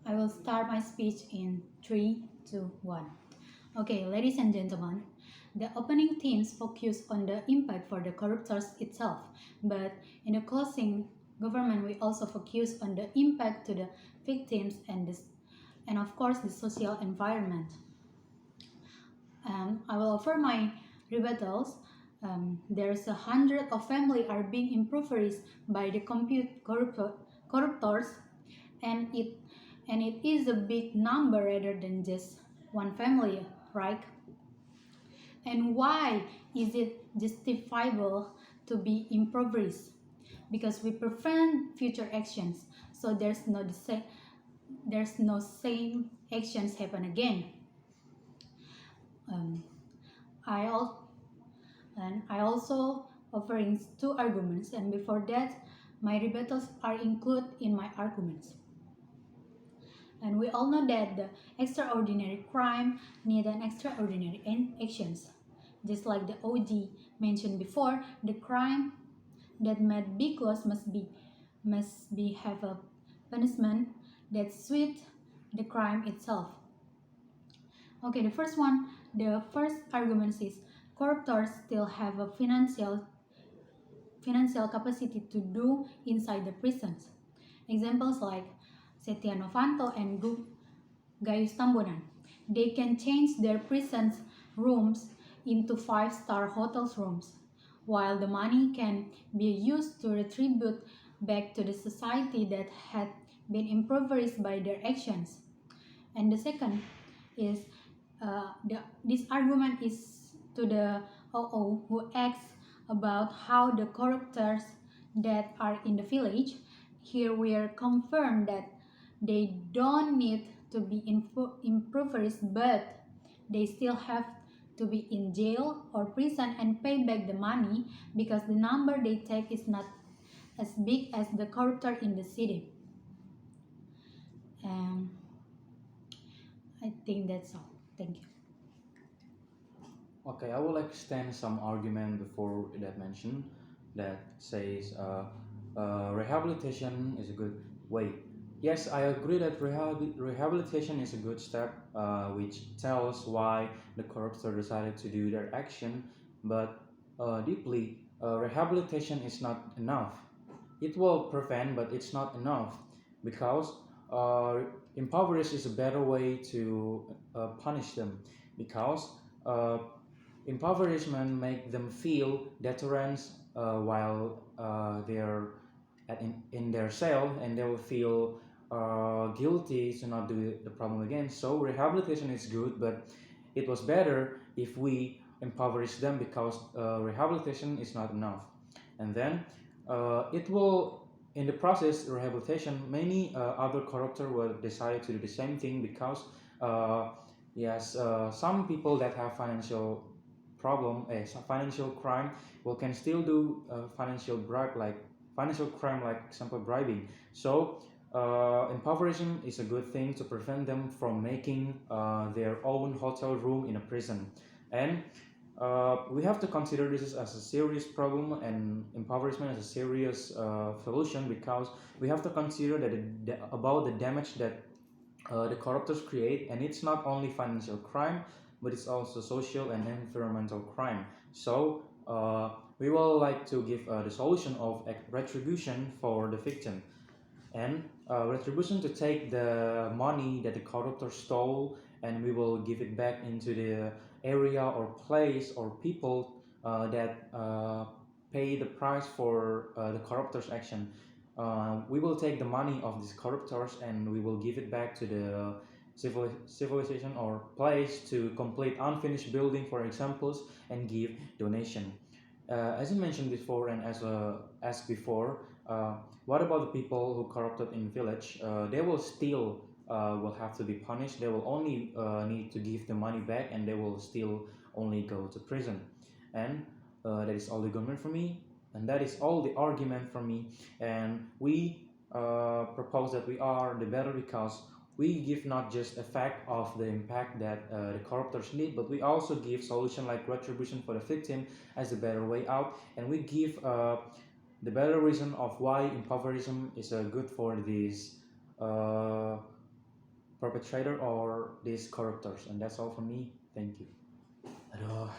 I will start my speech in 3, 2, 1. Okay, ladies and gentlemen, the opening themes focus on the impact for the corruptors itself, but in the closing government we also focus on the impact to the victims and of course the social environment. I will offer my rebuttals. There's 100 of family are being impoverished by the corruptors, and it is a big number rather than just one family, right? And why is it justifiable to be impoverished? Because we prevent future actions, so there's no same actions happen again. Um, I also I also offering two arguments, and before that, my rebuttals are included in my arguments. And we all know that the extraordinary crime need an extraordinary actions. Just like the OG mentioned before, the crime that made big loss must be have a punishment that suit the crime itself. Okay, the first argument is corruptors still have a financial capacity to do inside the prisons. Examples like Setia Novanto and Gayus Tambunan. They can change their prisons rooms into 5-star hotels rooms, while the money can be used to retribute back to the society that had been impoverished by their actions. And the second is this argument is to the OO who asks about how the corruptors that are in the village. Here we are confirmed that they don't need to be impoverished, but they still have to be in jail or prison and pay back the money because the number they take is not as big as the corruptor in the city. I think that's all. Thank you. Okay, I will extend some argument before that mention that says rehabilitation is a good way. Yes, I agree that rehabilitation is a good step, which tells why the corruptor decided to do their action. But deeply, rehabilitation is not enough. It will prevent, but it's not enough because uh, impoverished is a better way to punish them because. Impoverishment make them feel deterrence while they're in their cell, and they will feel guilty to not do the problem again. So rehabilitation is good, but it was better if we impoverish them because rehabilitation is not enough. And then it will, in the process rehabilitation, many other corruptor will decide to do the same thing because yes, some people that have problem, financial crime, well, can still do financial crime, like example bribing. So impoverishment is a good thing to prevent them from making their own hotel room in a prison. And we have to consider this as a serious problem and impoverishment as a serious solution because we have to consider about the damage that the corruptors create, and it's not only financial crime, but it's also social and environmental crime. So we will like to give the solution of retribution for the victim, and retribution to take the money that the corruptor stole, and we will give it back into the area or place or people that pay the price for the corruptor's action. We will take the money of these corruptors and we will give it back to the civilization or place to complete unfinished building, for examples, and give donation. As you mentioned before, and as asked before, what about the people who corrupted in village? They will still will have to be punished. They will only need to give the money back, and they will still only go to prison. And that is all the argument for me, and that is all the argument for me. And we propose that we are the better because we give not just a fact of the impact that the corruptors need, but we also give solution like retribution for the victim as a better way out, and we give the better reason of why impoverism is good for these uh, perpetrator or these corruptors. And that's all from me. Thank you. Aduh.